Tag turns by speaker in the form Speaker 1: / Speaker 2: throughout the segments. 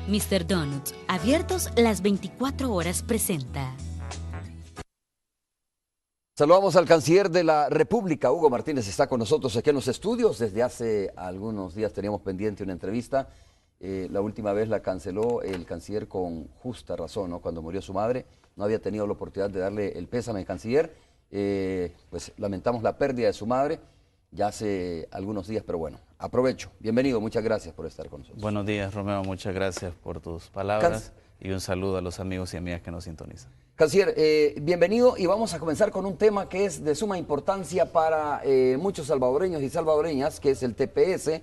Speaker 1: Mr. Donuts, abiertos las 24 horas, presenta.
Speaker 2: Saludamos al canciller de la República, Hugo Martínez, está con nosotros aquí en los estudios. Desde hace algunos días teníamos pendiente una entrevista. La última vez la canceló el canciller con justa razón, ¿no? Cuando murió su madre. No había tenido la oportunidad de darle el pésame al canciller. Pues lamentamos la pérdida de su madre ya hace algunos días, pero bueno, aprovecho. Bienvenido, muchas gracias por estar con nosotros.
Speaker 3: Buenos días, Romeo, muchas gracias por tus palabras y un saludo a los amigos y amigas que nos sintonizan.
Speaker 2: Canciller, bienvenido, y vamos a comenzar con un tema que es de suma importancia para muchos salvadoreños y salvadoreñas, que es el TPS,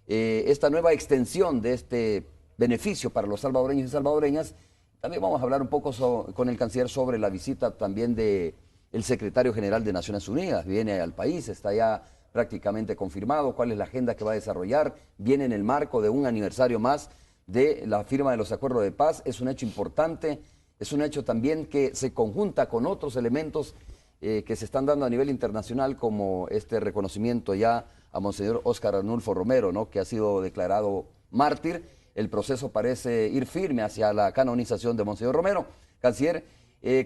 Speaker 2: esta nueva extensión de este beneficio para los salvadoreños y salvadoreñas. También vamos a hablar un poco con el canciller sobre la visita también del secretario general de Naciones Unidas. Viene al país, está ya prácticamente confirmado cuál es la agenda que va a desarrollar. Viene en el marco de un aniversario más de la firma de los acuerdos de paz. Es un hecho importante. Es un hecho también que se conjunta con otros elementos que se están dando a nivel internacional, como este reconocimiento ya a Monseñor Óscar Arnulfo Romero, ¿no?, que ha sido declarado mártir. El proceso parece ir firme hacia la canonización de Monseñor Romero. Canciller,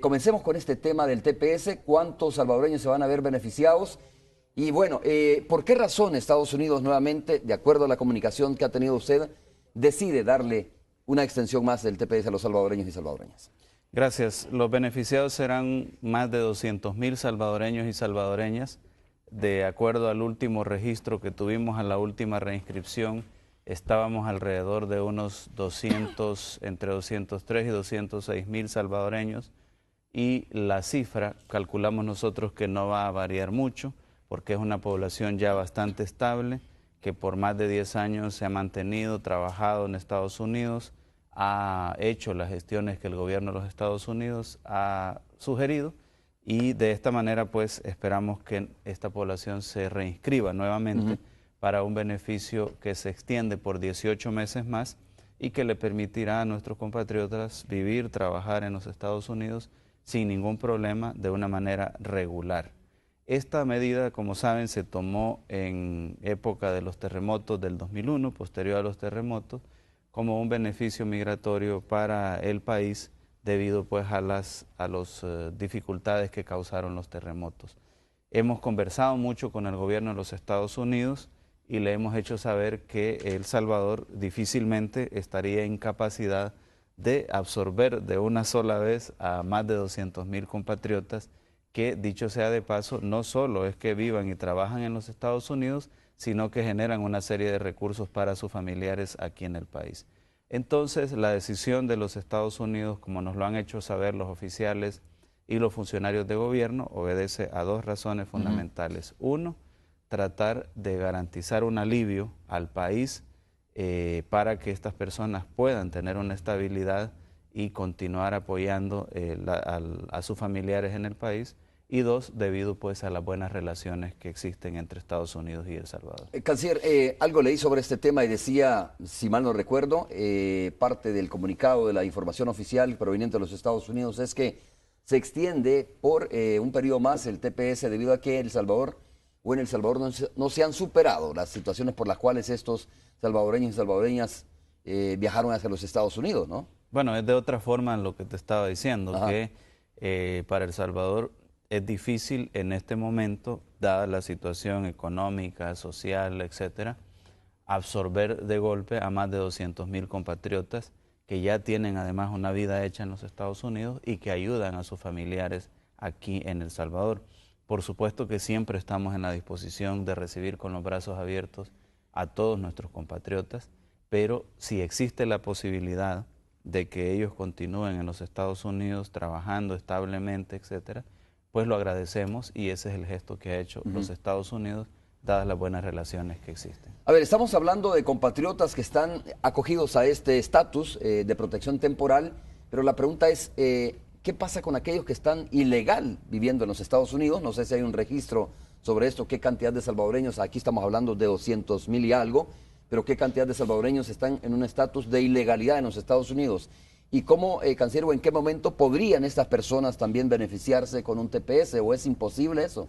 Speaker 2: comencemos con este tema del TPS. ¿Cuántos salvadoreños se van a ver beneficiados? Y bueno, ¿por qué razón Estados Unidos nuevamente, de acuerdo a la comunicación que ha tenido usted, decide darle una extensión más del TPS a los salvadoreños y salvadoreñas?
Speaker 3: Gracias. Los beneficiados serán más de 200,000 salvadoreños y salvadoreñas. De acuerdo al último registro que tuvimos a la última reinscripción, estábamos alrededor de unos 200, entre 203 y 206,000 salvadoreños, y la cifra calculamos nosotros que no va a variar mucho, porque es una población ya bastante estable, que por más de 10 años se ha mantenido, trabajado en Estados Unidos, ha hecho las gestiones que el gobierno de los Estados Unidos ha sugerido, y de esta manera pues esperamos que esta población se reinscriba nuevamente para un beneficio que se extiende por 18 meses más y que le permitirá a nuestros compatriotas vivir, trabajar en los Estados Unidos sin ningún problema, de una manera regular. Esta medida, como saben, se tomó en época de los terremotos del 2001, posterior a los terremotos, como un beneficio migratorio para el país debido pues a las dificultades que causaron los terremotos. Hemos conversado mucho con el gobierno de los Estados Unidos y le hemos hecho saber que El Salvador difícilmente estaría en capacidad de absorber de una sola vez a más de 200,000 compatriotas que, dicho sea de paso, no solo es que vivan y trabajan en los Estados Unidos, sino que generan una serie de recursos para sus familiares aquí en el país. Entonces, la decisión de los Estados Unidos, como nos lo han hecho saber los oficiales y los funcionarios de gobierno, obedece a dos razones fundamentales. Uno, tratar de garantizar un alivio al país para que estas personas puedan tener una estabilidad y continuar apoyando a sus familiares en el país. Y dos, debido pues a las buenas relaciones que existen entre Estados Unidos y El Salvador.
Speaker 2: Canciller, algo leí sobre este tema y decía, si mal no recuerdo, parte del comunicado de la información oficial proveniente de los Estados Unidos es que se extiende por un periodo más el TPS debido a que en El Salvador no se han superado las situaciones por las cuales estos salvadoreños y salvadoreñas viajaron hacia los Estados Unidos, ¿no?
Speaker 3: Bueno, es de otra forma lo que te estaba diciendo, que para El Salvador es difícil en este momento, dada la situación económica, social, etcétera, absorber de golpe a más de 200,000 compatriotas que ya tienen además una vida hecha en los Estados Unidos y que ayudan a sus familiares aquí en El Salvador. Por supuesto que siempre estamos en la disposición de recibir con los brazos abiertos a todos nuestros compatriotas, pero si existe la posibilidad de que ellos continúen en los Estados Unidos trabajando establemente, etcétera, pues lo agradecemos, y ese es el gesto que ha hecho los Estados Unidos, dadas las buenas relaciones que existen.
Speaker 2: A ver, estamos hablando de compatriotas que están acogidos a este estatus de protección temporal, pero la pregunta es, ¿qué pasa con aquellos que están ilegal viviendo en los Estados Unidos? No sé si hay un registro sobre esto, qué cantidad de salvadoreños, aquí estamos hablando de 200,000 y algo, pero qué cantidad de salvadoreños están en un estatus de ilegalidad en los Estados Unidos. ¿Y cómo, canciller, o en qué momento podrían estas personas también beneficiarse con un TPS, o es imposible eso?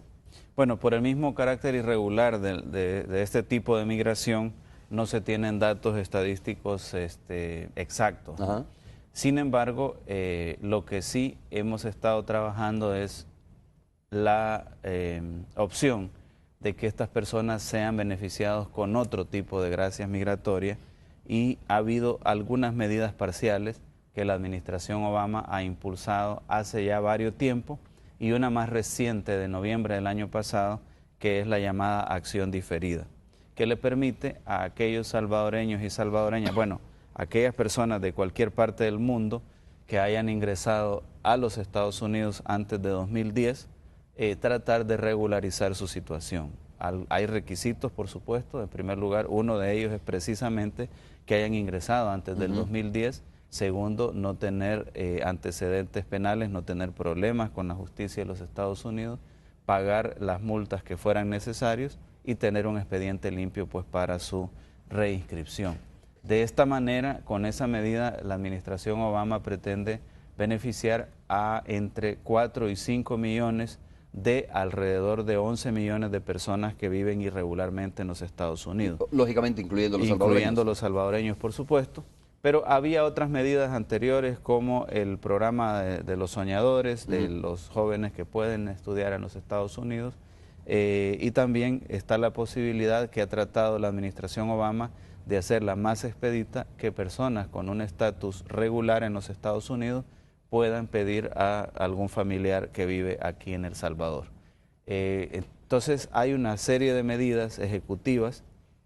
Speaker 3: Bueno, por el mismo carácter irregular de este tipo de migración, no se tienen datos estadísticos exactos. Ajá. Sin embargo, lo que sí hemos estado trabajando es la opción de que estas personas sean beneficiados con otro tipo de gracias migratorias, y ha habido algunas medidas parciales que la administración Obama ha impulsado hace ya varios tiempos, y una más reciente de noviembre del año pasado, que es la llamada acción diferida, que le permite a aquellos salvadoreños y salvadoreñas, bueno, aquellas personas de cualquier parte del mundo que hayan ingresado a los Estados Unidos antes de 2010, tratar de regularizar su situación. Hay requisitos, por supuesto. En primer lugar, uno de ellos es precisamente que hayan ingresado antes del 2010. Segundo, no tener antecedentes penales, no tener problemas con la justicia de los Estados Unidos, pagar las multas que fueran necesarios y tener un expediente limpio pues para su reinscripción. De esta manera, con esa medida, la administración Obama pretende beneficiar a entre 4 y 5 millones de alrededor de 11 millones de personas que viven irregularmente en los Estados Unidos.
Speaker 2: Lógicamente incluyendo los salvadoreños.
Speaker 3: Incluyendo los salvadoreños, por supuesto. Pero había otras medidas anteriores, como el programa de los soñadores, de los jóvenes que pueden estudiar en los Estados Unidos, y también está la posibilidad que ha tratado la administración Obama de hacerla más expedita, que personas con un estatus regular en los Estados Unidos puedan pedir a algún familiar que vive aquí en El Salvador. Entonces hay una serie de medidas ejecutivas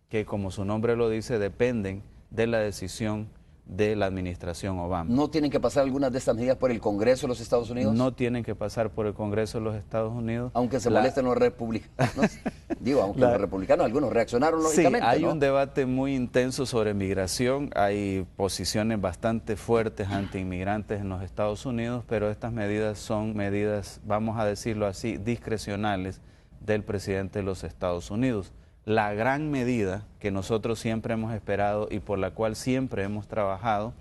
Speaker 3: que, como su nombre lo dice, dependen de la decisión de la administración Obama.
Speaker 2: ¿No tienen que pasar algunas de estas medidas por el Congreso de los Estados Unidos?
Speaker 3: No tienen que pasar por el Congreso de los Estados Unidos.
Speaker 2: Aunque se molesten los republicanos. Digo, aunque los republicanos, algunos reaccionaron lógicamente.
Speaker 3: Sí, hay
Speaker 2: ¿no?
Speaker 3: un debate muy intenso sobre migración, hay posiciones bastante fuertes anti-inmigrantes en los Estados Unidos, pero estas medidas son medidas, vamos a decirlo así, discrecionales del presidente de los Estados Unidos. La gran medida que nosotros siempre hemos esperado y por la cual siempre hemos trabajado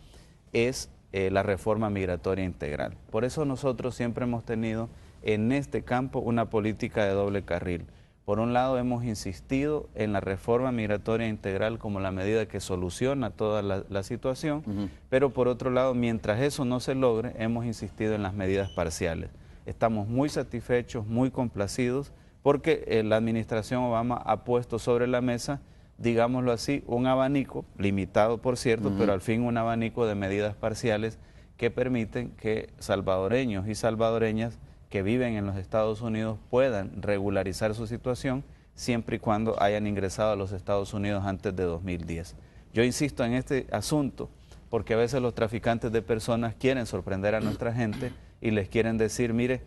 Speaker 3: es la reforma migratoria integral. Por eso nosotros siempre hemos tenido en este campo una política de doble carril. Por un lado, hemos insistido en la reforma migratoria integral como la medida que soluciona toda la situación, pero por otro lado, mientras eso no se logre, hemos insistido en las medidas parciales. Estamos muy satisfechos, muy complacidos, porque la administración Obama ha puesto sobre la mesa, digámoslo así, un abanico, limitado por cierto, pero al fin un abanico de medidas parciales que permiten que salvadoreños y salvadoreñas que viven en los Estados Unidos puedan regularizar su situación siempre y cuando hayan ingresado a los Estados Unidos antes de 2010. Yo insisto en este asunto porque a veces los traficantes de personas quieren sorprender a nuestra gente y les quieren decir, mire,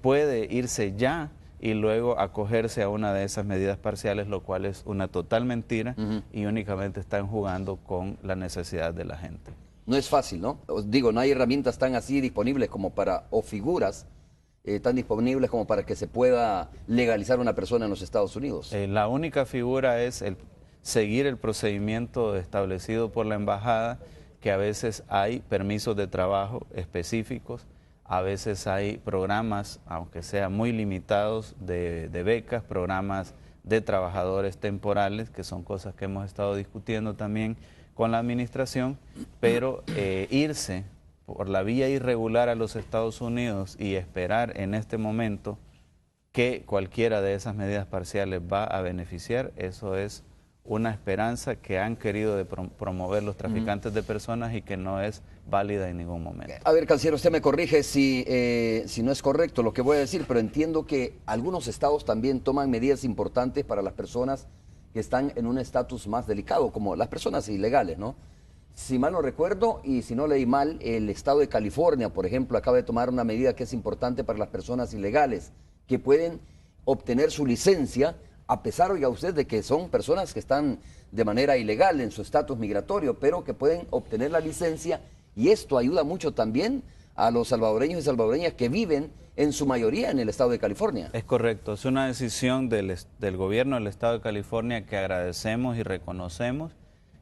Speaker 3: puede irse ya y luego acogerse a una de esas medidas parciales, lo cual es una total mentira y únicamente están jugando con la necesidad de la gente.
Speaker 2: No es fácil, ¿no? Os digo, no hay herramientas tan así disponibles como para, o figuras tan disponibles como para que se pueda legalizar una persona en los Estados Unidos.
Speaker 3: La única figura es seguir el procedimiento establecido por la embajada, que a veces hay permisos de trabajo específicos, a veces hay programas, aunque sean muy limitados, de becas, programas de trabajadores temporales, que son cosas que hemos estado discutiendo también con la administración, pero irse por la vía irregular a los Estados Unidos y esperar en este momento que cualquiera de esas medidas parciales va a beneficiar, eso es una esperanza que han querido promover los traficantes de personas y que no es válida en ningún momento.
Speaker 2: A ver, canciller, usted me corrige si no es correcto lo que voy a decir, pero entiendo que algunos estados también toman medidas importantes para las personas que están en un estatus más delicado, como las personas ilegales, ¿no? Si mal no recuerdo, y si no leí mal, el estado de California, por ejemplo, acaba de tomar una medida que es importante para las personas ilegales, que pueden obtener su licencia, a pesar, oiga usted, de que son personas que están de manera ilegal en su estatus migratorio, pero que pueden obtener la licencia, y esto ayuda mucho también a los salvadoreños y salvadoreñas que viven en su mayoría en el estado de California.
Speaker 3: Es correcto, es una decisión del gobierno del estado de California que agradecemos y reconocemos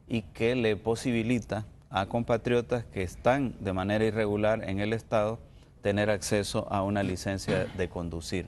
Speaker 3: y que le posibilita a compatriotas que están de manera irregular en el estado tener acceso a una licencia de conducir.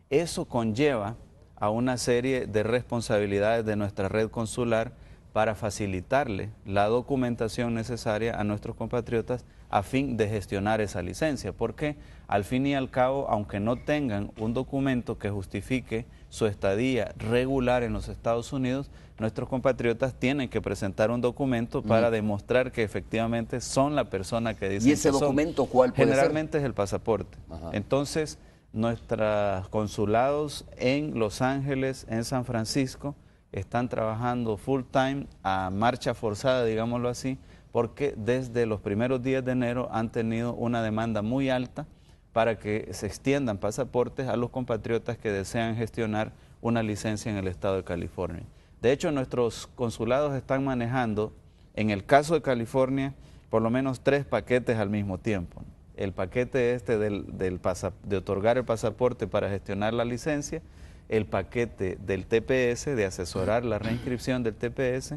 Speaker 3: Eso conlleva a una serie de responsabilidades de nuestra red consular para facilitarle la documentación necesaria a nuestros compatriotas a fin de gestionar esa licencia, porque al fin y al cabo, aunque no tengan un documento que justifique su estadía regular en los Estados Unidos, nuestros compatriotas tienen que presentar un documento para demostrar que efectivamente son la persona que dicen
Speaker 2: ¿Y ese
Speaker 3: que son.
Speaker 2: documento cuál puede ser?
Speaker 3: Generalmente es el pasaporte.
Speaker 2: Ajá.
Speaker 3: Entonces, nuestros consulados en Los Ángeles, en San Francisco, están trabajando full time, a marcha forzada, digámoslo así, porque desde los primeros días de enero han tenido una demanda muy alta para que se extiendan pasaportes a los compatriotas que desean gestionar una licencia en el estado de California. De hecho, nuestros consulados están manejando, en el caso de California, por lo menos 3 paquetes al mismo tiempo. El paquete de otorgar el pasaporte para gestionar la licencia, el paquete del TPS, de asesorar la reinscripción del TPS,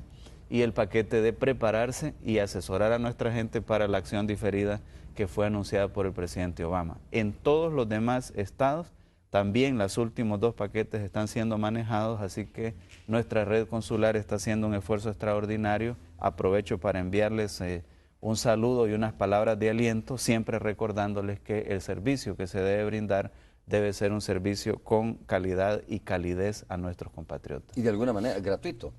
Speaker 3: y el paquete de prepararse y asesorar a nuestra gente para la acción diferida que fue anunciada por el presidente Obama. En todos los demás estados, también los últimos 2 paquetes están siendo manejados, así que nuestra red consular está haciendo un esfuerzo extraordinario. Aprovecho para enviarles un saludo y unas palabras de aliento, siempre recordándoles que el servicio que se debe brindar debe ser un servicio con calidad y calidez a nuestros compatriotas.
Speaker 2: Y de alguna manera gratuito.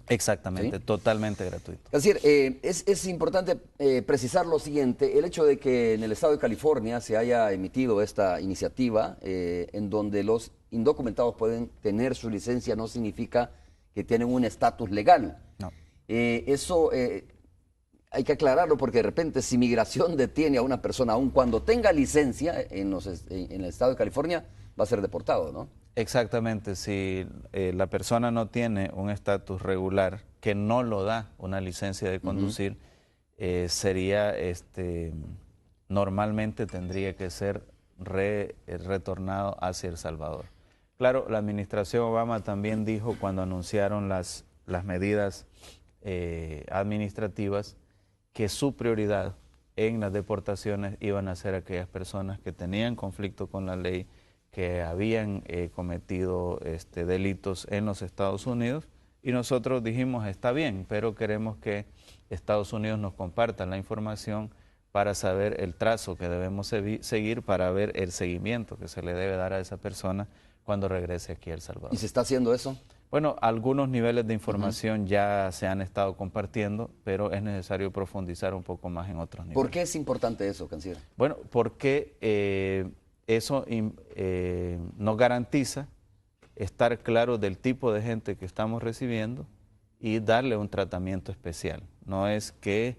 Speaker 3: Exactamente,
Speaker 2: ¿Sí?
Speaker 3: totalmente gratuito.
Speaker 2: Es decir, es importante precisar lo siguiente: el hecho de que en el estado de California se haya emitido esta iniciativa en donde los indocumentados pueden tener su licencia no significa que tienen un estatus legal.
Speaker 3: No.
Speaker 2: Eso hay que aclararlo, porque de repente si migración detiene a una persona aun cuando tenga licencia en el estado de California, va a ser deportado, ¿no?
Speaker 3: Exactamente, si la persona no tiene un estatus regular que no lo da una licencia de conducir, sería, normalmente tendría que ser retornado hacia El Salvador. Claro, la administración Obama también dijo, cuando anunciaron las medidas administrativas, que su prioridad en las deportaciones iban a ser aquellas personas que tenían conflicto con la ley, que habían cometido delitos en los Estados Unidos, y nosotros dijimos, está bien, pero queremos que Estados Unidos nos comparta la información para saber el trazo que debemos seguir, para ver el seguimiento que se le debe dar a esa persona cuando regrese aquí a El Salvador.
Speaker 2: ¿Y se está haciendo eso?
Speaker 3: Bueno, algunos niveles de información ya se han estado compartiendo, pero es necesario profundizar un poco más en otros niveles.
Speaker 2: ¿Por qué es importante eso, canciller?
Speaker 3: Bueno, porque eso nos garantiza estar claro del tipo de gente que estamos recibiendo y darle un tratamiento especial. No es que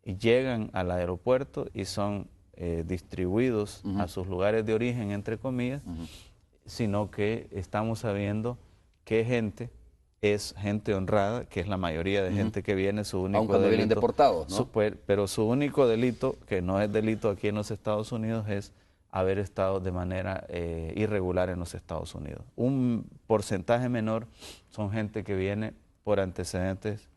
Speaker 3: llegan al aeropuerto y son distribuidos a sus lugares de origen, entre comillas, sino que estamos sabiendo qué gente es gente honrada, que es la mayoría de gente que viene, su único
Speaker 2: aun cuando
Speaker 3: delito,
Speaker 2: vienen deportados, ¿no?
Speaker 3: Pero su único delito, que no es delito aquí en los Estados Unidos, es haber estado de manera irregular en los Estados Unidos. Un porcentaje menor son gente que viene por antecedentes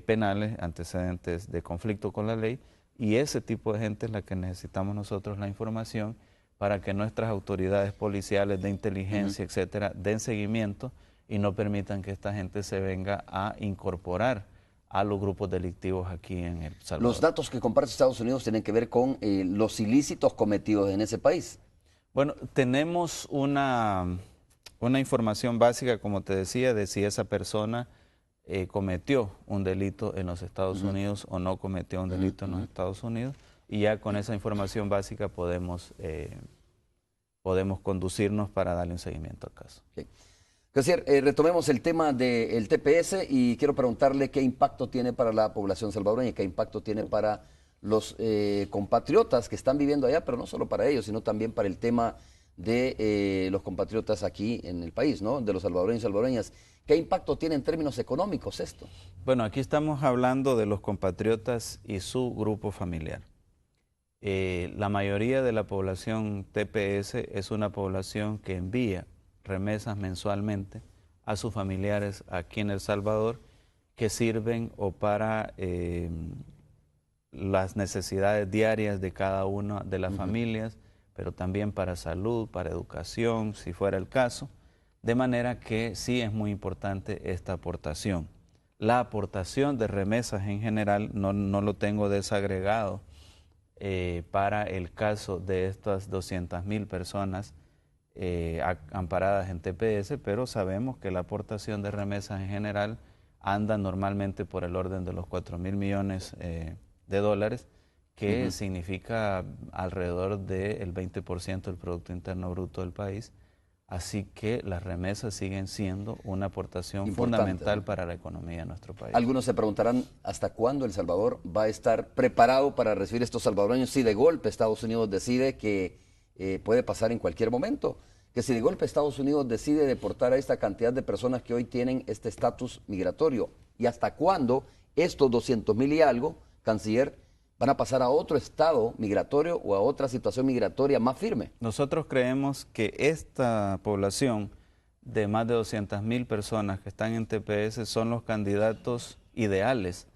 Speaker 3: penales, antecedentes de conflicto con la ley, y ese tipo de gente es la que necesitamos nosotros la información para que nuestras autoridades policiales de inteligencia, etcétera, den seguimiento y no permitan que esta gente se venga a incorporar a los grupos delictivos aquí en El Salvador.
Speaker 2: Los datos que comparte Estados Unidos tienen que ver con los ilícitos cometidos en ese país.
Speaker 3: Bueno, tenemos una información básica, como te decía, de si esa persona cometió un delito en los Estados Unidos o no cometió un delito en los Estados Unidos, y ya con esa información básica podemos conducirnos para darle un seguimiento al caso.
Speaker 2: Okay. Canciller, retomemos el tema del TPS y quiero preguntarle qué impacto tiene para la población salvadoreña, qué impacto tiene para los compatriotas que están viviendo allá, pero no solo para ellos, sino también para el tema de los compatriotas aquí en el país, ¿no? De los salvadoreños y salvadoreñas. ¿Qué impacto tiene en términos económicos esto?
Speaker 3: Bueno, aquí estamos hablando de los compatriotas y su grupo familiar. La mayoría de la población TPS es una población que envía remesas mensualmente a sus familiares aquí en El Salvador, que sirven o para las necesidades diarias de cada una de las familias, pero también para salud, para educación, si fuera el caso, de manera que sí es muy importante esta aportación. la aportación de remesas en general, no lo tengo desagregado para el caso de estas 200.000 personas amparadas en TPS, pero sabemos que la aportación de remesas en general anda normalmente por el orden de los 4.000 millones de dólares, que significa alrededor del 20% del Producto Interno Bruto del país. Así que las remesas siguen siendo una aportación fundamental, ¿no?, para la economía de nuestro país.
Speaker 2: Algunos se preguntarán hasta cuándo El Salvador va a estar preparado para recibir estos salvadoreños si de golpe Estados Unidos decide que puede pasar en cualquier momento. Que si de golpe Estados Unidos decide deportar a esta cantidad de personas que hoy tienen este estatus migratorio. Y hasta cuándo estos 200.000 y algo, canciller, van a pasar a otro estado migratorio o a otra situación migratoria más firme.
Speaker 3: Nosotros creemos que esta población de más de 200.000 personas que están en TPS son los candidatos ideales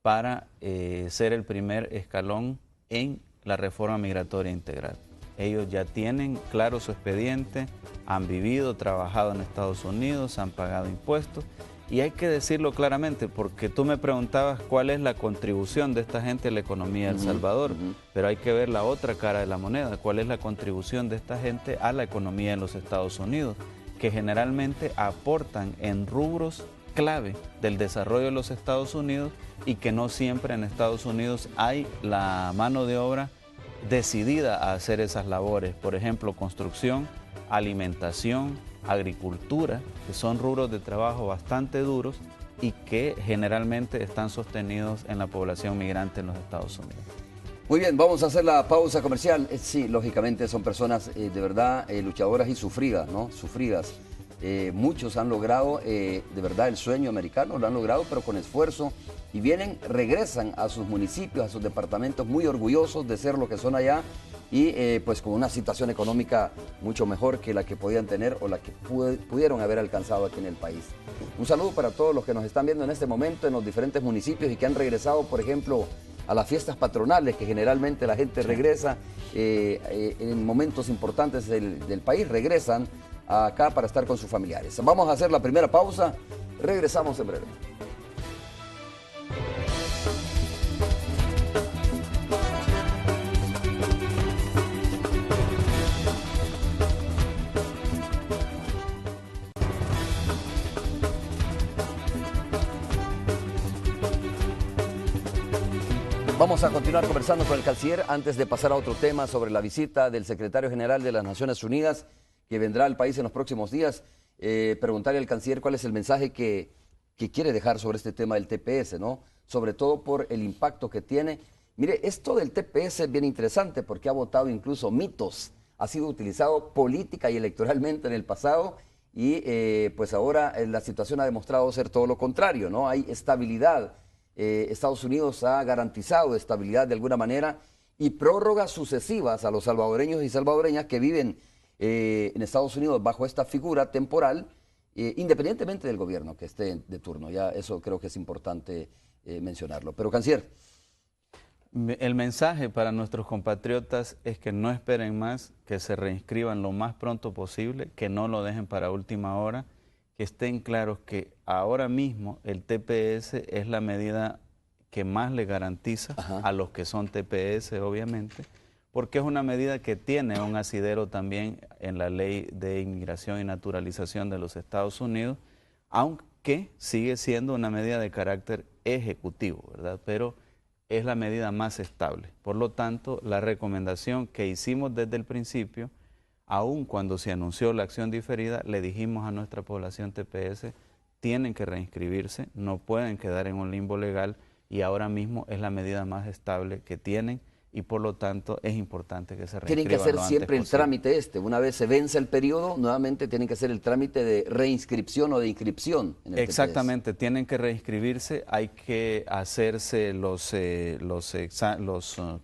Speaker 3: para ser el primer escalón en la reforma migratoria integral. Ellos ya tienen claro su expediente, han vivido, trabajado en Estados Unidos, han pagado impuestos. Y hay que decirlo claramente, porque tú me preguntabas cuál es la contribución de esta gente a la economía de El Salvador, pero hay que ver la otra cara de la moneda, cuál es la contribución de esta gente a la economía de los Estados Unidos, que generalmente aportan en rubros clave del desarrollo de los Estados Unidos y que no siempre en Estados Unidos hay la mano de obra decidida a hacer esas labores, por ejemplo, construcción, alimentación, agricultura, que son rubros de trabajo bastante duros y que generalmente están sostenidos en la población migrante en los Estados Unidos.
Speaker 2: Muy bien, vamos a hacer la pausa comercial. Sí, lógicamente son personas de verdad luchadoras y sufridas, ¿no? Sufridas. Muchos han logrado de verdad el sueño americano, lo han logrado, pero con esfuerzo, y regresan a sus municipios, a sus departamentos muy orgullosos de ser lo que son allá y pues con una situación económica mucho mejor que la que podían tener o la que pudieron haber alcanzado aquí en el país. Un saludo para todos los que nos están viendo en este momento en los diferentes municipios y que han regresado, por ejemplo, a las fiestas patronales, que generalmente la gente regresa en momentos importantes del país, regresan acá para estar con sus familiares. Vamos a hacer la primera pausa, regresamos en breve. Vamos a continuar conversando con el canciller antes de pasar a otro tema sobre la visita del secretario general de las Naciones Unidas que vendrá al país en los próximos días. Preguntarle al canciller cuál es el mensaje que quiere dejar sobre este tema del TPS, ¿no? Sobre todo por el impacto que tiene. Mire, esto del TPS es bien interesante porque ha votado incluso mitos, ha sido utilizado política y electoralmente en el pasado y pues ahora la situación ha demostrado ser todo lo contrario, ¿no? Hay estabilidad. Estados Unidos ha garantizado estabilidad de alguna manera y prórrogas sucesivas a los salvadoreños y salvadoreñas que viven en Estados Unidos bajo esta figura temporal, independientemente del gobierno que esté de turno. Ya eso creo que es importante mencionarlo. Pero, canciller.
Speaker 3: El mensaje para nuestros compatriotas es que no esperen más, que se reinscriban lo más pronto posible, que no lo dejen para última hora, que estén claros que ahora mismo el TPS es la medida que más le garantiza a los que son TPS, obviamente, porque es una medida que tiene un asidero también en la Ley de Inmigración y Naturalización de los Estados Unidos, aunque sigue siendo una medida de carácter ejecutivo, ¿verdad? Pero es la medida más estable. Por lo tanto, la recomendación que hicimos desde el principio, aun cuando se anunció la acción diferida, le dijimos a nuestra población TPS, tienen que reinscribirse, no pueden quedar en un limbo legal y ahora mismo es la medida más estable que tienen y por lo tanto es importante que se reinscriban.
Speaker 2: Tienen que hacer siempre el trámite una vez se vence el periodo, nuevamente tienen que hacer el trámite de reinscripción o de inscripción en el
Speaker 3: Exactamente,
Speaker 2: TPS.
Speaker 3: Tienen que reinscribirse, hay que hacerse los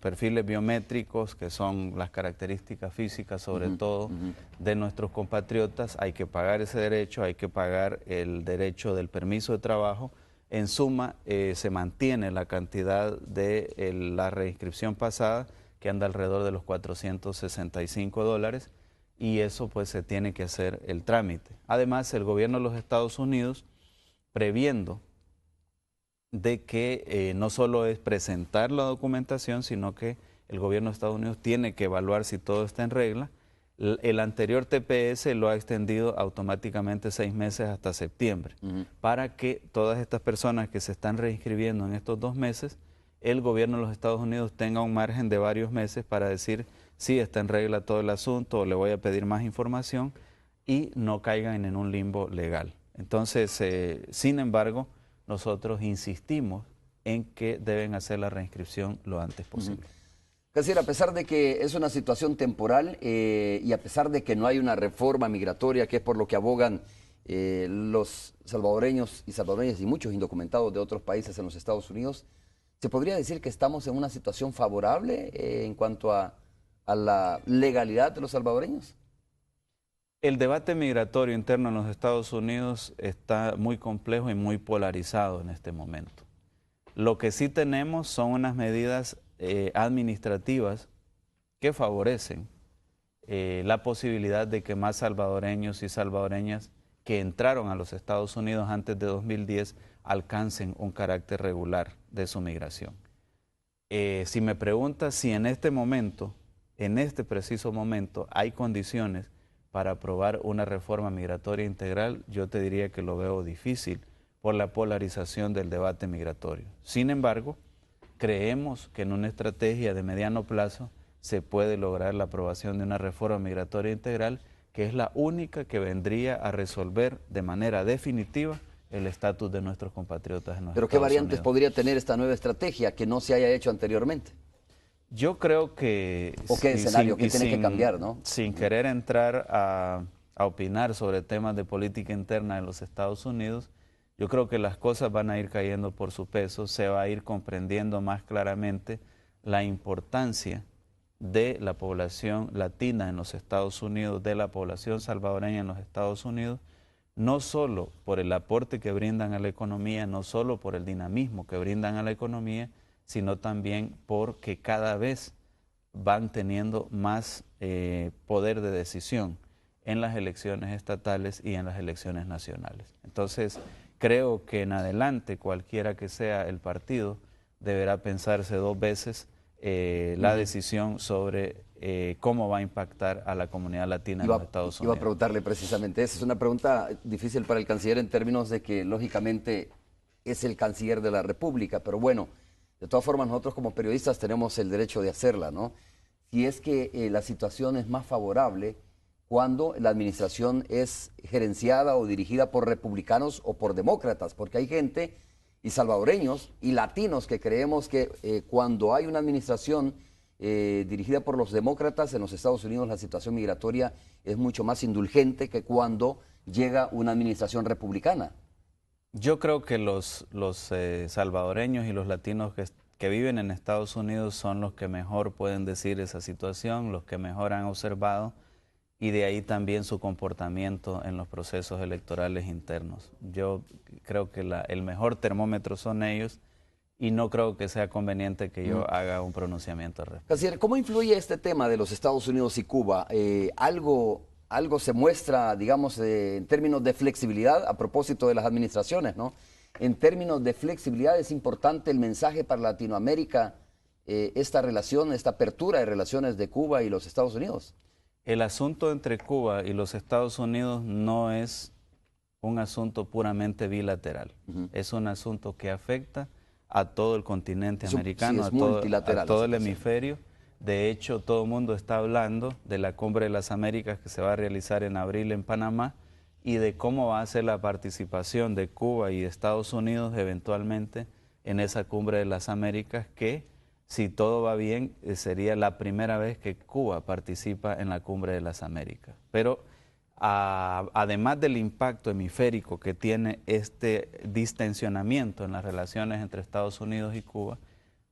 Speaker 3: perfiles biométricos, que son las características físicas sobre todo de nuestros compatriotas, hay que pagar ese derecho, hay que pagar el derecho del permiso de trabajo. En suma, se mantiene la cantidad de la reinscripción pasada, que anda alrededor de los $465, y eso pues se tiene que hacer el trámite. Además, el gobierno de los Estados Unidos, previendo de que no solo es presentar la documentación, sino que el gobierno de Estados Unidos tiene que evaluar si todo está en regla. El anterior TPS lo ha extendido automáticamente 6 meses hasta septiembre, para que todas estas personas que se están reinscribiendo en estos 2 meses, el gobierno de los Estados Unidos tenga un margen de varios meses para decir si está en regla todo el asunto o le voy a pedir más información y no caigan en un limbo legal. Entonces, sin embargo, nosotros insistimos en que deben hacer la reinscripción lo antes posible.
Speaker 2: Canciller, a pesar de que es una situación temporal y a pesar de que no hay una reforma migratoria, que es por lo que abogan los salvadoreños y salvadoreñas y muchos indocumentados de otros países en los Estados Unidos, ¿se podría decir que estamos en una situación favorable en cuanto a la legalidad de los salvadoreños?
Speaker 3: El debate migratorio interno en los Estados Unidos está muy complejo y muy polarizado en este momento. Lo que sí tenemos son unas medidas administrativas que favorecen la posibilidad de que más salvadoreños y salvadoreñas que entraron a los Estados Unidos antes de 2010 alcancen un carácter regular de su migración. Si me preguntas si en este momento, en este preciso momento, hay condiciones para aprobar una reforma migratoria integral, yo te diría que lo veo difícil por la polarización del debate migratorio. Sin embargo, creemos que en una estrategia de mediano plazo se puede lograr la aprobación de una reforma migratoria integral que es la única que vendría a resolver de manera definitiva el estatus de nuestros compatriotas en los Estados Unidos.
Speaker 2: ¿Pero qué variantes podría tener esta nueva estrategia que no se haya hecho anteriormente?
Speaker 3: Yo creo que...
Speaker 2: ¿O qué escenario? ¿Qué tiene que cambiar, no?
Speaker 3: Sin querer entrar a opinar sobre temas de política interna de los Estados Unidos, yo creo que las cosas van a ir cayendo por su peso, se va a ir comprendiendo más claramente la importancia de la población latina en los Estados Unidos, de la población salvadoreña en los Estados Unidos, no solo por el aporte que brindan a la economía, no solo por el dinamismo que brindan a la economía, sino también porque cada vez van teniendo más poder de decisión en las elecciones estatales y en las elecciones nacionales. Entonces, creo que en adelante, cualquiera que sea el partido, deberá pensarse 2 veces la decisión sobre cómo va a impactar a la comunidad latina en los Estados Unidos.
Speaker 2: Iba a preguntarle precisamente eso. Es una pregunta difícil para el canciller en términos de que, lógicamente, es el canciller de la República, pero bueno, de todas formas, nosotros como periodistas tenemos el derecho de hacerla, ¿no? Si es que la situación es más favorable cuando la administración es gerenciada o dirigida por republicanos o por demócratas, porque hay gente y salvadoreños y latinos que creemos que cuando hay una administración dirigida por los demócratas en los Estados Unidos, la situación migratoria es mucho más indulgente que cuando llega una administración republicana.
Speaker 3: Yo creo que los salvadoreños y los latinos que viven en Estados Unidos son los que mejor pueden decir esa situación, los que mejor han observado, y de ahí también su comportamiento en los procesos electorales internos. Yo creo que el mejor termómetro son ellos y no creo que sea conveniente que yo haga un pronunciamiento al respecto.
Speaker 2: Canciller, ¿cómo influye este tema de los Estados Unidos y Cuba? Algo se muestra, digamos, en términos de flexibilidad a propósito de las administraciones, ¿no? En términos de flexibilidad es importante el mensaje para Latinoamérica, esta relación, esta apertura de relaciones de Cuba y los Estados Unidos.
Speaker 3: El asunto entre Cuba y los Estados Unidos no es un asunto puramente bilateral. Es un asunto que afecta a todo el continente americano, a todo el hemisferio. De hecho, todo el mundo está hablando de la Cumbre de las Américas que se va a realizar en abril en Panamá y de cómo va a ser la participación de Cuba y Estados Unidos eventualmente en esa Cumbre de las Américas que, si todo va bien, sería la primera vez que Cuba participa en la Cumbre de las Américas. Pero además del impacto hemisférico que tiene este distensionamiento en las relaciones entre Estados Unidos y Cuba,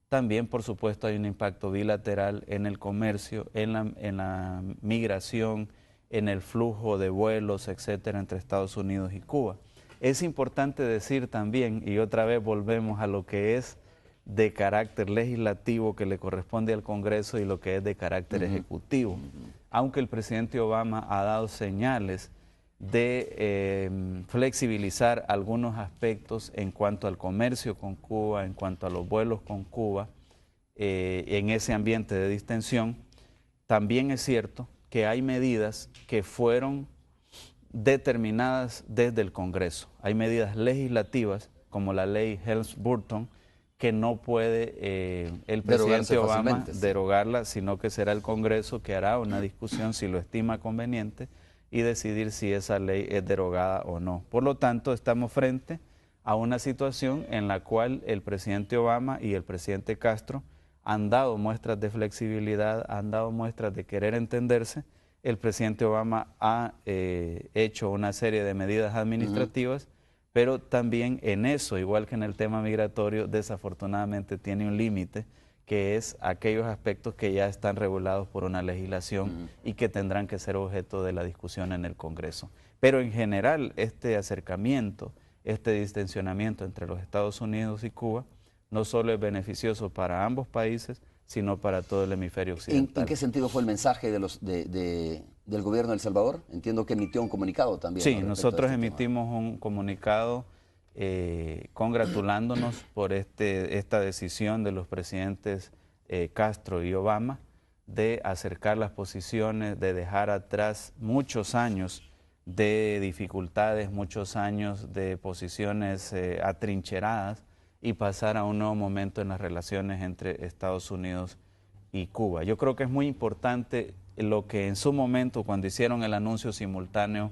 Speaker 3: también, por supuesto, hay un impacto bilateral en el comercio, en la migración, en el flujo de vuelos, etcétera, entre Estados Unidos y Cuba. Es importante decir también, y otra vez volvemos a lo que es de carácter legislativo que le corresponde al Congreso y lo que es de carácter ejecutivo. Aunque el presidente Obama ha dado señales de flexibilizar algunos aspectos en cuanto al comercio con Cuba, en cuanto a los vuelos con Cuba, en ese ambiente de distensión. También es cierto que hay medidas que fueron determinadas desde el Congreso. Hay medidas legislativas, como la ley Helms-Burton, que no puede el presidente Obama derogarla, sino que será el Congreso que hará una discusión si lo estima conveniente y decidir si esa ley es derogada o no. Por lo tanto, estamos frente a una situación en la cual el presidente Obama y el presidente Castro han dado muestras de flexibilidad, han dado muestras de querer entenderse. El presidente Obama ha hecho una serie de medidas administrativas, pero también en eso, igual que en el tema migratorio, desafortunadamente tiene un límite, que es aquellos aspectos que ya están regulados por una legislación y que tendrán que ser objeto de la discusión en el Congreso. Pero en general, este acercamiento, este distensionamiento entre los Estados Unidos y Cuba, no solo es beneficioso para ambos países, sino para todo el hemisferio occidental.
Speaker 2: ¿En qué sentido fue el mensaje del gobierno de El Salvador? Entiendo que emitió un comunicado también.
Speaker 3: Sí, nosotros emitimos un comunicado congratulándonos por esta decisión de los presidentes Castro y Obama de acercar las posiciones, de dejar atrás muchos años de dificultades, muchos años de posiciones atrincheradas y pasar a un nuevo momento en las relaciones entre Estados Unidos y Cuba. Yo creo que es muy importante lo que en su momento, cuando hicieron el anuncio simultáneo,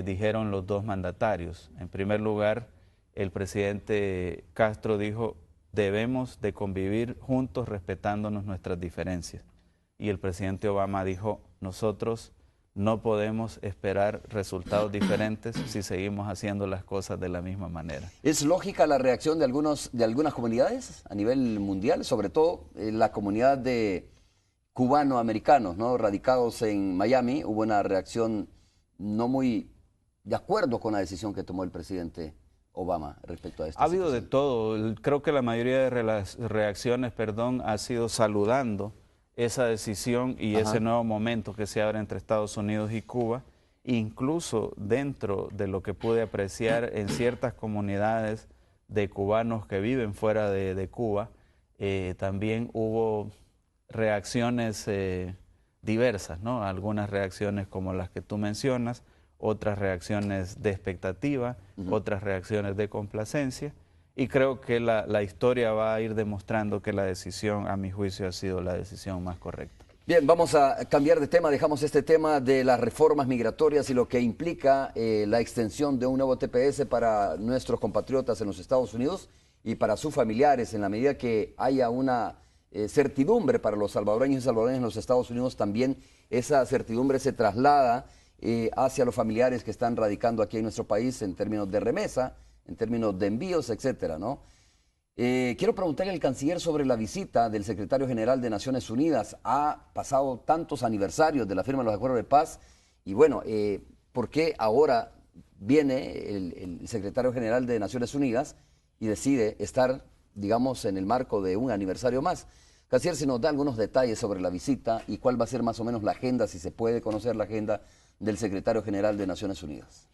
Speaker 3: dijeron los dos mandatarios. En primer lugar, el presidente Castro dijo, debemos de convivir juntos respetándonos nuestras diferencias. Y el presidente Obama dijo, nosotros no podemos esperar resultados diferentes si seguimos haciendo las cosas de la misma manera.
Speaker 2: ¿Es lógica la reacción de algunas comunidades a nivel mundial, sobre todo la comunidad de cubano-americanos, ¿no?, radicados en Miami? Hubo una reacción no muy de acuerdo con la decisión que tomó el presidente Obama respecto a esto.
Speaker 3: Ha habido de todo. Creo que la mayoría de reacciones, ha sido saludando esa decisión y ese nuevo momento que se abre entre Estados Unidos y Cuba. Incluso dentro de lo que pude apreciar en ciertas comunidades de cubanos que viven fuera de Cuba, también hubo reacciones diversas, ¿no? Algunas reacciones como las que tú mencionas, otras reacciones de expectativa, otras reacciones de complacencia, y creo que la historia va a ir demostrando que la decisión, a mi juicio, ha sido la decisión más correcta.
Speaker 2: Bien, vamos a cambiar de tema, dejamos este tema de las reformas migratorias y lo que implica la extensión de un nuevo TPS para nuestros compatriotas en los Estados Unidos y para sus familiares, en la medida que haya una certidumbre para los salvadoreños y salvadoreñas en los Estados Unidos, también esa certidumbre se traslada hacia los familiares que están radicando aquí en nuestro país en términos de remesa, en términos de envíos, etcétera, ¿no? Quiero preguntarle al canciller sobre la visita del secretario general de Naciones Unidas. Ha pasado tantos aniversarios de la firma de los acuerdos de paz y bueno, ¿por qué ahora viene el secretario general de Naciones Unidas y decide estar, digamos, en el marco de un aniversario más? Canciller, si nos da algunos detalles sobre la visita y cuál va a ser más o menos la agenda, si se puede conocer la agenda del secretario general de Naciones Unidas.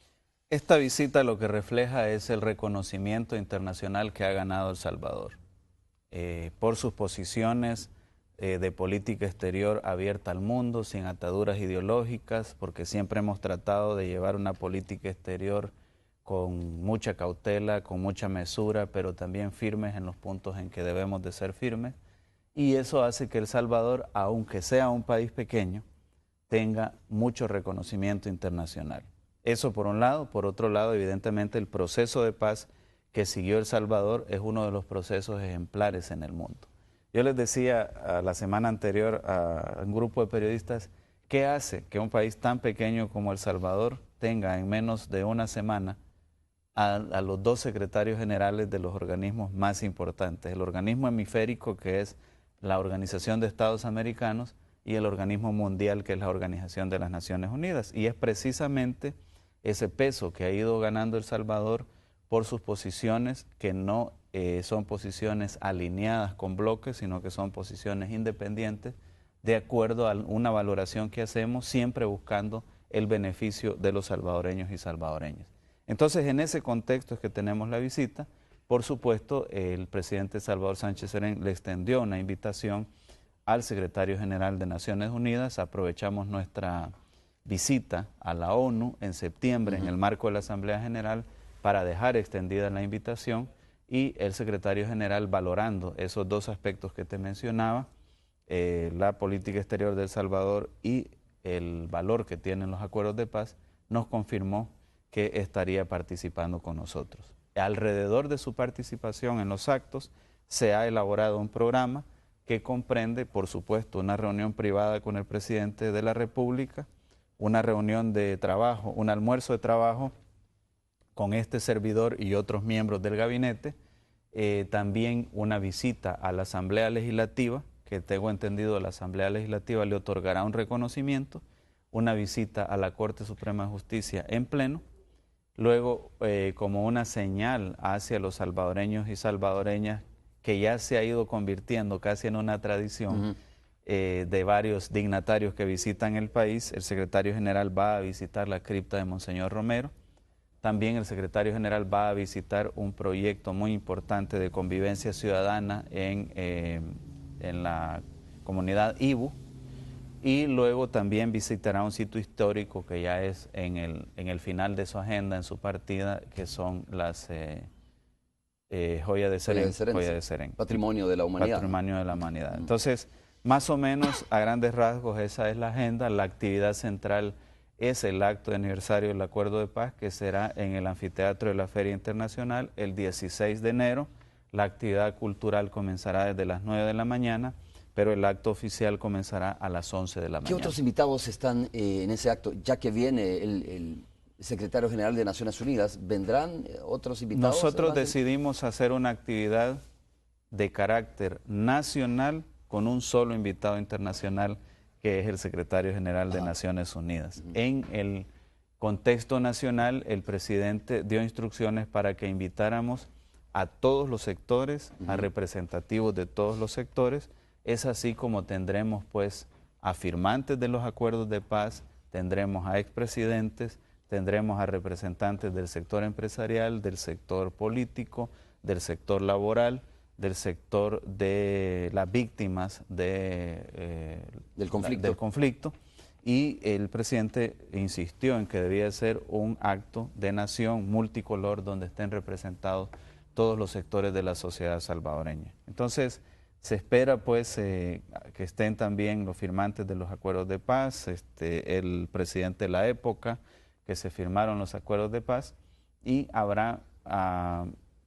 Speaker 3: Esta visita lo que refleja es el reconocimiento internacional que ha ganado El Salvador por sus posiciones de política exterior abierta al mundo, sin ataduras ideológicas, porque siempre hemos tratado de llevar una política exterior con mucha cautela, con mucha mesura, pero también firmes en los puntos en que debemos de ser firmes. Y eso hace que El Salvador, aunque sea un país pequeño, tenga mucho reconocimiento internacional. Eso por un lado. Por otro lado, evidentemente, el proceso de paz que siguió El Salvador es uno de los procesos ejemplares en el mundo. Yo les decía la semana anterior a un grupo de periodistas, ¿qué hace que un país tan pequeño como El Salvador tenga en menos de una semana a los dos secretarios generales de los organismos más importantes? El organismo hemisférico, que es la Organización de Estados Americanos, y el organismo mundial, que es la Organización de las Naciones Unidas. Y es precisamente ese peso que ha ido ganando El Salvador por sus posiciones, que no son posiciones alineadas con bloques, sino que son posiciones independientes, de acuerdo a una valoración que hacemos, siempre buscando el beneficio de los salvadoreños y salvadoreñas. Entonces, en ese contexto es que tenemos la visita. Por supuesto, el presidente Salvador Sánchez Serén le extendió una invitación al secretario general de Naciones Unidas. Aprovechamos nuestra visita a la ONU en septiembre en el marco de la Asamblea General para dejar extendida la invitación, y el secretario general, valorando esos dos aspectos que te mencionaba, la política exterior de El Salvador y el valor que tienen los acuerdos de paz, nos confirmó que estaría participando con nosotros. Alrededor de su participación en los actos se ha elaborado un programa que comprende, por supuesto, una reunión privada con el presidente de la República, una reunión de trabajo, un almuerzo de trabajo con este servidor y otros miembros del gabinete, también una visita a la Asamblea Legislativa, que tengo entendido la Asamblea Legislativa le otorgará un reconocimiento, una visita a la Corte Suprema de Justicia en pleno. Luego, como una señal hacia los salvadoreños y salvadoreñas, que ya se ha ido convirtiendo casi en una tradición de varios dignatarios que visitan el país, el secretario general va a visitar la cripta de Monseñor Romero. También el secretario general va a visitar un proyecto muy importante de convivencia ciudadana en la comunidad Ibu. Y luego también visitará un sitio histórico que ya es en el final de su agenda, en su partida, que son las joyas de Serén.
Speaker 2: Patrimonio de la humanidad.
Speaker 3: Patrimonio de la humanidad. Entonces, más o menos, a grandes rasgos, esa es la agenda. La actividad central es el acto de aniversario del Acuerdo de Paz, que será en el Anfiteatro de la Feria Internacional el 16 de enero. La actividad cultural comenzará desde las 9 de la mañana. Pero el acto oficial comenzará a las 11 de la mañana.
Speaker 2: ¿Qué otros invitados están en ese acto? Ya que viene el secretario general de Naciones Unidas, ¿vendrán otros invitados?
Speaker 3: Nosotros decidimos hacer una actividad de carácter nacional con un solo invitado internacional, que es el secretario general de Naciones Unidas. En el contexto nacional, el presidente dio instrucciones para que invitáramos a todos los sectores, a representativos de todos los sectores. Es así como tendremos pues a firmantes de los acuerdos de paz, tendremos a expresidentes, tendremos a representantes del sector empresarial, del sector político, del sector laboral, del sector de las víctimas del conflicto. Y el presidente insistió en que debía ser un acto de nación multicolor donde estén representados todos los sectores de la sociedad salvadoreña. Entonces, se espera pues que estén también los firmantes de los acuerdos de paz, el presidente de la época, que se firmaron los acuerdos de paz, y habrá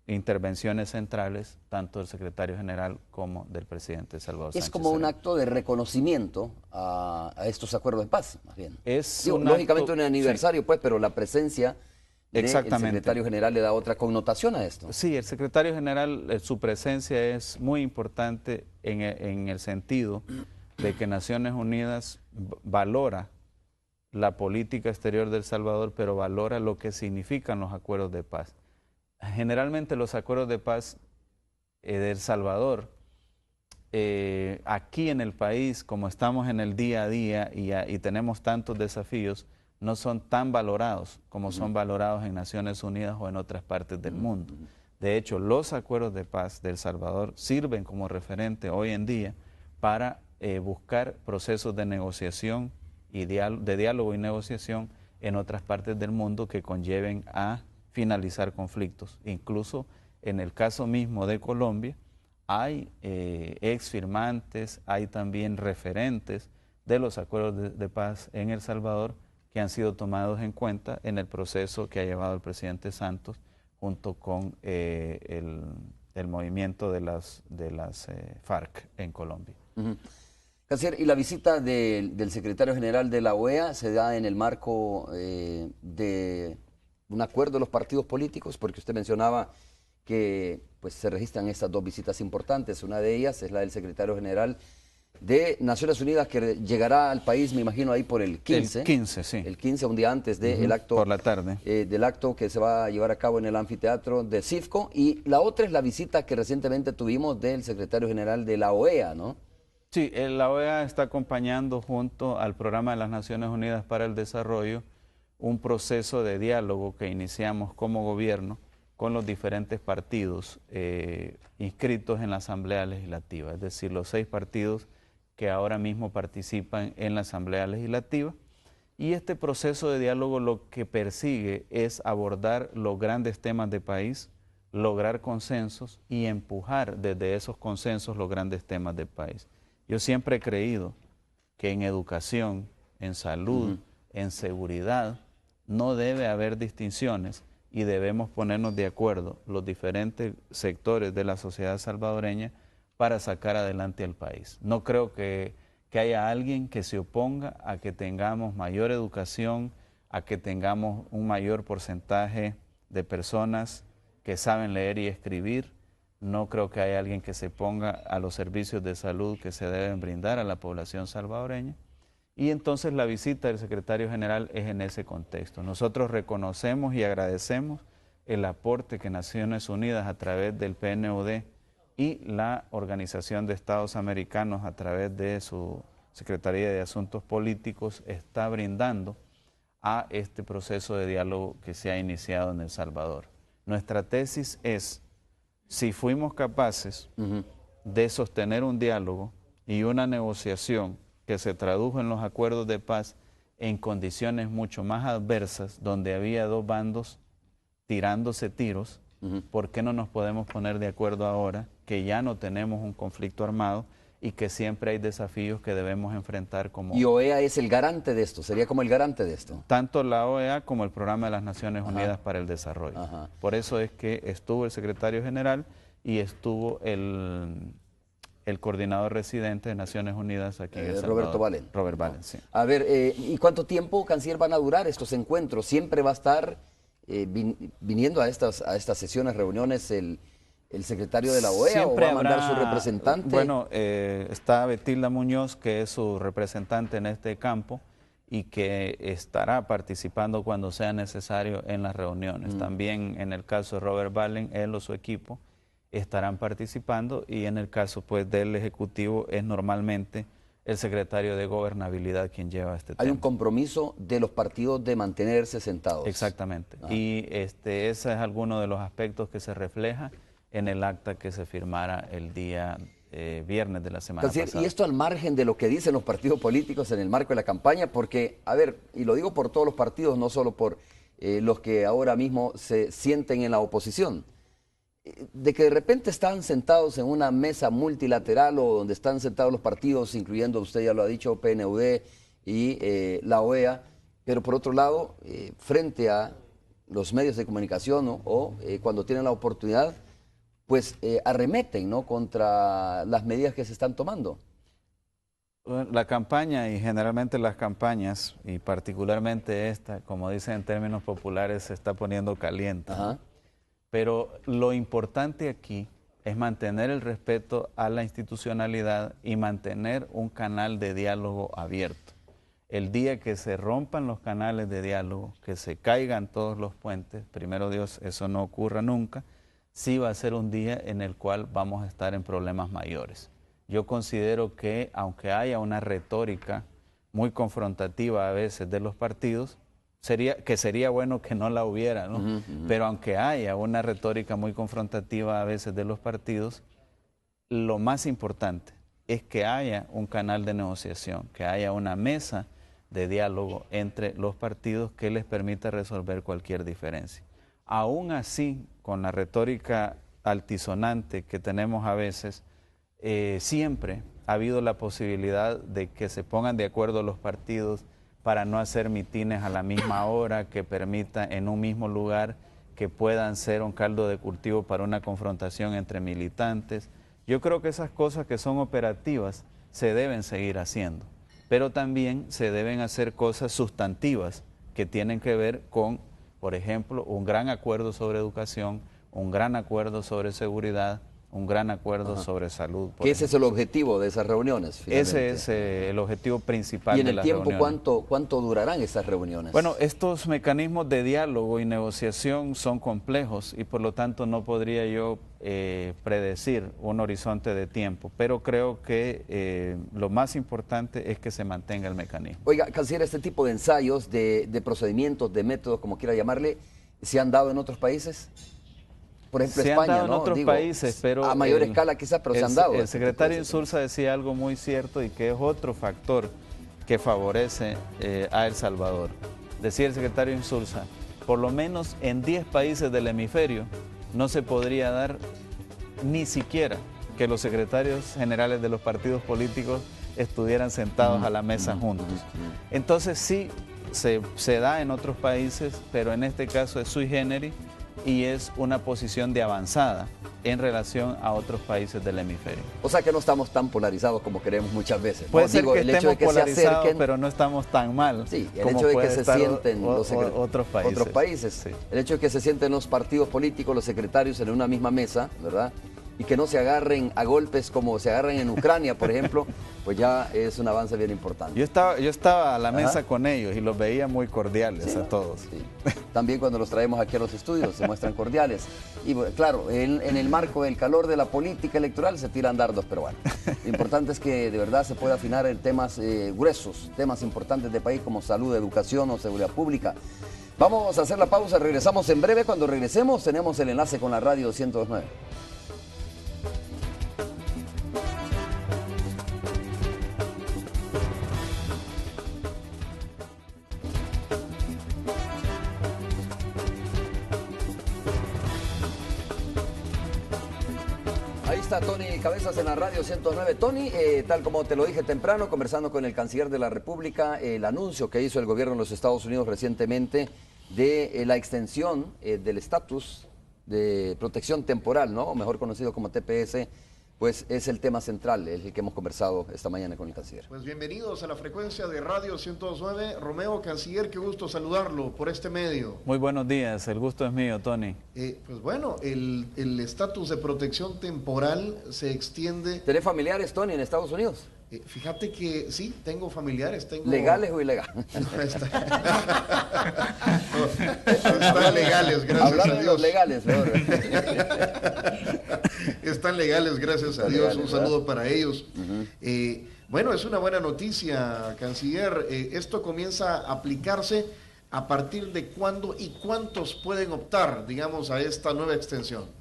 Speaker 3: intervenciones centrales, tanto del secretario general como del presidente Salvador Sánchez.
Speaker 2: Es como un acto de reconocimiento a estos acuerdos de paz, más bien. Lógicamente un aniversario, pues, pero la presencia del secretario general le da otra connotación a esto.
Speaker 3: Sí, el secretario general, su presencia es muy importante en el sentido de que Naciones Unidas valora la política exterior de El Salvador, pero valora lo que significan los acuerdos de paz. Generalmente los acuerdos de paz de El Salvador, aquí en el país, como estamos en el día a día y tenemos tantos desafíos, no son tan valorados como son valorados en Naciones Unidas o en otras partes del mundo. De hecho, los acuerdos de paz de El Salvador sirven como referente hoy en día para buscar procesos de negociación y de diálogo y negociación en otras partes del mundo que conlleven a finalizar conflictos. Incluso en el caso mismo de Colombia, hay ex firmantes, hay también referentes de los acuerdos de paz en El Salvador que han sido tomados en cuenta en el proceso que ha llevado el presidente Santos junto con el movimiento de las FARC en Colombia.
Speaker 2: Canciller, y la visita del secretario general de la OEA se da en el marco de un acuerdo de los partidos políticos, porque usted mencionaba que pues, se registran estas dos visitas importantes. Una de ellas es la del secretario general de Naciones Unidas, que llegará al país, me imagino, ahí por el 15.
Speaker 3: El 15, sí.
Speaker 2: El 15, un día antes del acto.
Speaker 3: Por la tarde.
Speaker 2: Del acto que se va a llevar a cabo en el anfiteatro de CIFCO. Y la otra es la visita que recientemente tuvimos del secretario general de la OEA, ¿no?
Speaker 3: Sí, la OEA está acompañando junto al Programa de las Naciones Unidas para el Desarrollo un proceso de diálogo que iniciamos como gobierno con los diferentes partidos inscritos en la Asamblea Legislativa, es decir, los 6 partidos que ahora mismo participan en la Asamblea Legislativa. Y este proceso de diálogo lo que persigue es abordar los grandes temas de país, lograr consensos y empujar desde esos consensos los grandes temas del país. Yo siempre he creído que en educación, en salud, en seguridad, no debe haber distinciones y debemos ponernos de acuerdo los diferentes sectores de la sociedad salvadoreña para sacar adelante al país. No creo que haya alguien que se oponga a que tengamos mayor educación, a que tengamos un mayor porcentaje de personas que saben leer y escribir. No creo que haya alguien que se ponga a los servicios de salud que se deben brindar a la población salvadoreña. Y entonces la visita del secretario general es en ese contexto. Nosotros reconocemos y agradecemos el aporte que Naciones Unidas a través del PNUD y la Organización de Estados Americanos a través de su Secretaría de Asuntos Políticos está brindando a este proceso de diálogo que se ha iniciado en El Salvador. Nuestra tesis es, si fuimos capaces de sostener un diálogo y una negociación que se tradujo en los acuerdos de paz en condiciones mucho más adversas, donde había 2 bandos tirándose tiros, ¿por qué no nos podemos poner de acuerdo ahora que ya no tenemos un conflicto armado y que siempre hay desafíos que debemos enfrentar como...
Speaker 2: Y OEA es el garante de esto, sería como el garante de esto.
Speaker 3: Tanto la OEA como el Programa de las Naciones Unidas para el Desarrollo. Por eso es que estuvo el secretario general y estuvo el coordinador residente de Naciones Unidas aquí en El Salvador.
Speaker 2: Roberto Valen.
Speaker 3: Robert Valen, sí.
Speaker 2: A ver, ¿y cuánto tiempo, canciller, van a durar estos encuentros? ¿Siempre va a estar viniendo a estas sesiones, reuniones, el secretario de la OEA
Speaker 3: Siempre
Speaker 2: o va a mandar
Speaker 3: habrá,
Speaker 2: su representante?
Speaker 3: Bueno, está Betilda Muñoz, que es su representante en este campo y que estará participando cuando sea necesario en las reuniones. También en el caso de Robert Valen, él o su equipo estarán participando, y en el caso pues del Ejecutivo es normalmente el secretario de Gobernabilidad quien lleva este tema.
Speaker 2: Hay un compromiso de los partidos de mantenerse sentados.
Speaker 3: Exactamente. Y ese es alguno de los aspectos que se refleja en el acta que se firmara el día viernes de la semana pasada.
Speaker 2: Y esto al margen de lo que dicen los partidos políticos en el marco de la campaña, porque, a ver, y lo digo por todos los partidos, no solo por los que ahora mismo se sienten en la oposición, de que de repente están sentados en una mesa multilateral o donde están sentados los partidos, incluyendo, usted ya lo ha dicho, PNUD y la OEA, pero por otro lado, frente a los medios de comunicación o cuando tienen la oportunidad, pues arremeten, ¿no?, contra las medidas que se están tomando.
Speaker 3: La campaña, y generalmente las campañas, y particularmente esta, como dicen en términos populares, se está poniendo caliente. Pero lo importante aquí es mantener el respeto a la institucionalidad y mantener un canal de diálogo abierto. El día que se rompan los canales de diálogo, que se caigan todos los puentes, primero Dios, eso no ocurra nunca, sí va a ser un día en el cual vamos a estar en problemas mayores. Yo considero que aunque haya una retórica muy confrontativa a veces de los partidos, sería bueno que no la hubiera, ¿no? Pero aunque haya una retórica muy confrontativa a veces de los partidos, lo más importante es que haya un canal de negociación, que haya una mesa de diálogo entre los partidos que les permita resolver cualquier diferencia. Aún así, con la retórica altisonante que tenemos a veces, siempre ha habido la posibilidad de que se pongan de acuerdo los partidos para no hacer mitines a la misma hora, que permita en un mismo lugar que puedan ser un caldo de cultivo para una confrontación entre militantes. Yo creo que esas cosas que son operativas se deben seguir haciendo, pero también se deben hacer cosas sustantivas que tienen que ver con, por ejemplo, un gran acuerdo sobre educación, un gran acuerdo sobre seguridad, un gran acuerdo sobre salud.
Speaker 2: Que ese es el objetivo de esas reuniones, finalmente.
Speaker 3: Ese es el objetivo principal
Speaker 2: de las reuniones. ¿Y en el tiempo cuánto durarán esas reuniones?
Speaker 3: Bueno, estos mecanismos de diálogo y negociación son complejos y por lo tanto no podría yo predecir un horizonte de tiempo, pero creo que lo más importante es que se mantenga el mecanismo.
Speaker 2: Oiga, canciller, este tipo de ensayos, de procedimientos, de métodos, como quiera llamarle, ¿se han dado en otros países? Por ejemplo,
Speaker 3: se
Speaker 2: España,
Speaker 3: han dado
Speaker 2: ¿no?
Speaker 3: en otros países, pero
Speaker 2: a mayor escala quizás, pero se han dado.
Speaker 3: El secretario Insulza decía algo muy cierto y que es otro factor que favorece a El Salvador. Decía el secretario Insulza, por lo menos en 10 países del hemisferio no se podría dar ni siquiera que los secretarios generales de los partidos políticos estuvieran sentados a la mesa juntos. Entonces sí se da en otros países, pero en este caso es sui generis y es una posición de avanzada en relación a otros países del hemisferio.
Speaker 2: O sea que no estamos tan polarizados como queremos muchas veces.
Speaker 3: Puede ser que estemos polarizados, pero no estamos tan mal.
Speaker 2: Sí, el hecho de que se sienten
Speaker 3: otros países. Sí.
Speaker 2: El hecho de que se sienten los partidos políticos, los secretarios en una misma mesa, ¿verdad? Y que no se agarren a golpes como se agarran en Ucrania, por ejemplo, pues ya es un avance bien importante.
Speaker 3: Yo estaba a la mesa con ellos y los veía muy cordiales a todos.
Speaker 2: Sí. También cuando los traemos aquí a los estudios se muestran cordiales. Y bueno, claro, en el marco del calor de la política electoral se tiran dardos, pero bueno. Lo importante es que de verdad se pueda afinar en temas gruesos, temas importantes de país como salud, educación o seguridad pública. Vamos a hacer la pausa, regresamos en breve. Cuando regresemos tenemos el enlace con la radio 102.9. Ahí está Tony Cabezas en la radio 109. Tony, tal como te lo dije temprano, conversando con el canciller de la República, el anuncio que hizo el gobierno de los Estados Unidos recientemente de la extensión del estatus de protección temporal, ¿no? O mejor conocido como TPS, pues es el tema central, el que hemos conversado esta mañana con el canciller.
Speaker 4: Pues bienvenidos a la frecuencia de Radio 109. Romeo, canciller, qué gusto saludarlo por este medio.
Speaker 3: Muy buenos días, el gusto es mío, Tony.
Speaker 4: Pues bueno, el estatus de protección temporal se extiende...
Speaker 2: ¿Tenés familiares, Tony, en Estados Unidos?
Speaker 4: Fíjate que sí, tengo familiares.
Speaker 2: ¿Legales o ilegales?
Speaker 4: No, están legales, gracias
Speaker 2: Hablando
Speaker 4: a Dios.
Speaker 2: de los legales, mejor.
Speaker 4: Están legales, gracias a Dios. Un saludo para ellos. Bueno, es una buena noticia, canciller. Esto comienza a aplicarse a partir de cuándo y cuántos pueden optar, digamos, a esta nueva extensión.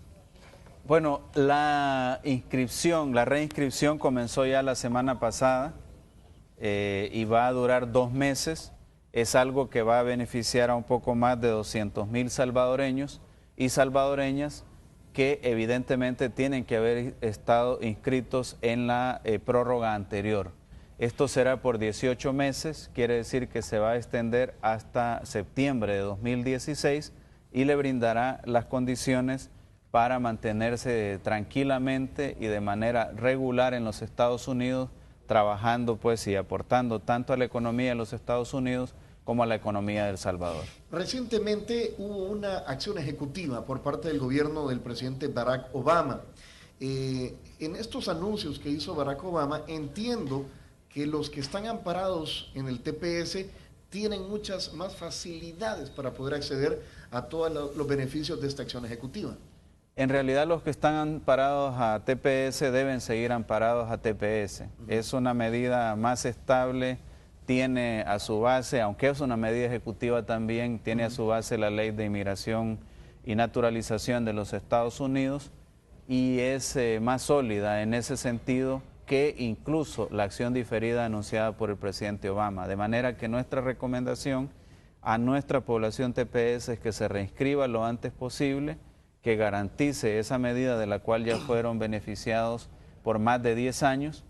Speaker 3: Bueno, la reinscripción comenzó ya la semana pasada y va a durar 2 meses. Es algo que va a beneficiar a un poco más de 200,000 salvadoreños y salvadoreñas que evidentemente tienen que haber estado inscritos en la prórroga anterior. Esto será por 18 meses, quiere decir que se va a extender hasta septiembre de 2016 y le brindará las condiciones para mantenerse tranquilamente y de manera regular en los Estados Unidos, trabajando pues y aportando tanto a la economía de los Estados Unidos como a la economía de El Salvador.
Speaker 4: Recientemente hubo una acción ejecutiva por parte del gobierno del presidente Barack Obama. En estos anuncios que hizo Barack Obama, entiendo que los que están amparados en el TPS tienen muchas más facilidades para poder acceder a todos los beneficios de esta acción ejecutiva.
Speaker 3: En realidad los que están amparados a TPS deben seguir amparados a TPS. Es una medida más estable, tiene a su base, aunque es una medida ejecutiva también, tiene a su base la Ley de Inmigración y Naturalización de los Estados Unidos y es más sólida en ese sentido que incluso la acción diferida anunciada por el presidente Obama. De manera que nuestra recomendación a nuestra población TPS es que se reinscriba lo antes posible, que garantice esa medida de la cual ya fueron beneficiados por más de 10 años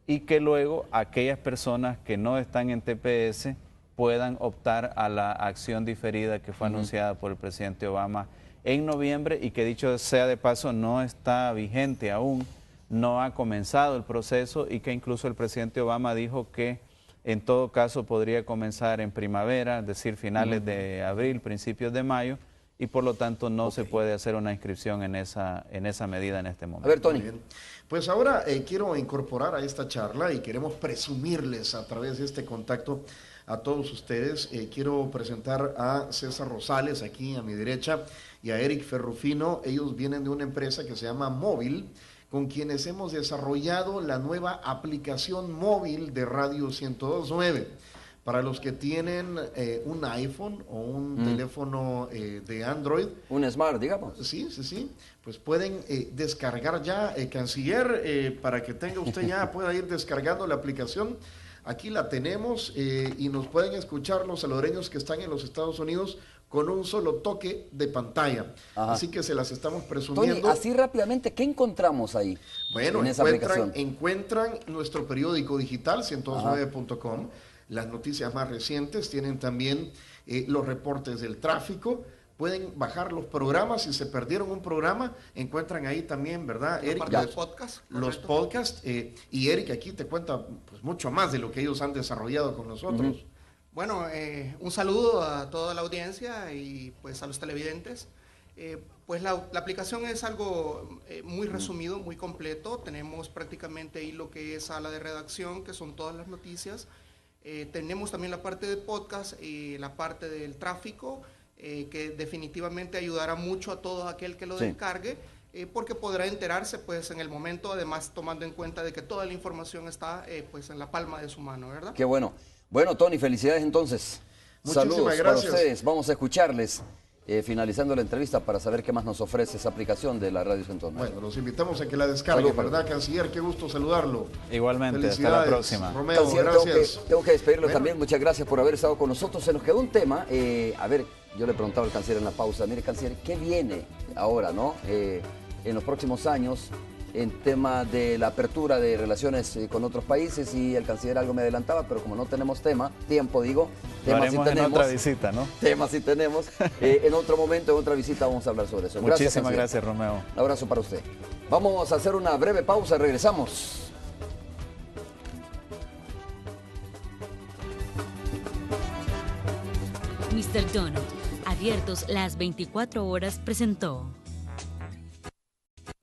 Speaker 3: y que luego aquellas personas que no están en TPS puedan optar a la acción diferida que fue anunciada por el presidente Obama en noviembre y que dicho sea de paso no está vigente aún, no ha comenzado el proceso y que incluso el presidente Obama dijo que en todo caso podría comenzar en primavera, es decir, finales de abril, principios de mayo, y por lo tanto no se puede hacer una inscripción en esa medida en este momento.
Speaker 2: A ver, Tony.
Speaker 4: Muy bien. Pues ahora quiero incorporar a esta charla y queremos presumirles a través de este contacto a todos ustedes. Quiero presentar a César Rosales aquí a mi derecha y a Eric Ferrufino. Ellos vienen de una empresa que se llama Móvil, con quienes hemos desarrollado la nueva aplicación móvil de Radio 102.9. Para los que tienen un iPhone o un teléfono de Android.
Speaker 2: Un Smart, digamos.
Speaker 4: Sí, pues pueden descargar ya, canciller, para que tenga usted ya, pueda ir descargando la aplicación. Aquí la tenemos y nos pueden escuchar los salvadoreños que están en los Estados Unidos con un solo toque de pantalla.
Speaker 2: Ajá.
Speaker 4: Así que se las estamos
Speaker 2: Tony,
Speaker 4: presumiendo.
Speaker 2: así rápidamente, ¿qué encontramos ahí?
Speaker 4: Bueno,
Speaker 2: en esa aplicación.
Speaker 4: encuentran nuestro periódico digital, 102.9.com, las noticias más recientes, tienen también los reportes del tráfico, pueden bajar los programas, si se perdieron un programa, encuentran ahí también, ¿verdad, Eric?
Speaker 5: Parte del podcast,
Speaker 4: los podcasts, y Eric aquí te cuenta pues, mucho más de lo que ellos han desarrollado con nosotros.
Speaker 5: Bueno, un saludo a toda la audiencia y pues a los televidentes. Pues la aplicación es algo muy resumido, muy completo. Tenemos prácticamente ahí lo que es sala de redacción, que son todas las noticias. Tenemos también la parte de podcast y la parte del tráfico, que definitivamente ayudará mucho a todo aquel que lo descargue, porque podrá enterarse pues en el momento, además tomando en cuenta de que toda la información está pues en la palma de su mano, ¿verdad?
Speaker 2: Qué bueno. Bueno, Tony, felicidades entonces.
Speaker 4: Muchísimas
Speaker 2: Saludos
Speaker 4: gracias.
Speaker 2: para ustedes. Vamos a escucharles finalizando la entrevista para saber qué más nos ofrece esa aplicación de la Radio 102.9.
Speaker 4: Bueno, los invitamos a que la descarguen,
Speaker 2: Saludos,
Speaker 4: ¿verdad, canciller? Qué gusto saludarlo.
Speaker 3: Igualmente, hasta la
Speaker 4: Felicidades,
Speaker 3: próxima.
Speaker 4: Romeo,
Speaker 2: Canciller,
Speaker 4: gracias.
Speaker 2: tengo que despedirlo
Speaker 4: Bueno.
Speaker 2: también. Muchas gracias por haber estado con nosotros. Se nos quedó un tema. A ver, yo le preguntaba al canciller en la pausa. Mire, canciller, ¿qué viene ahora, no? En los próximos años, en tema de la apertura de relaciones con otros países, y el canciller algo me adelantaba, pero como no tenemos tiempo,
Speaker 3: Lo
Speaker 2: temas sí
Speaker 3: haremos en
Speaker 2: tenemos.
Speaker 3: otra visita, ¿no?
Speaker 2: Temas sí tenemos. En otro momento, en otra visita, vamos a hablar sobre eso.
Speaker 3: Muchísimas
Speaker 2: canciller.
Speaker 3: gracias, Romeo.
Speaker 2: Un abrazo para usted. Vamos a hacer una breve pausa, regresamos.
Speaker 1: Mr. Donut, abiertos las 24 horas, presentó.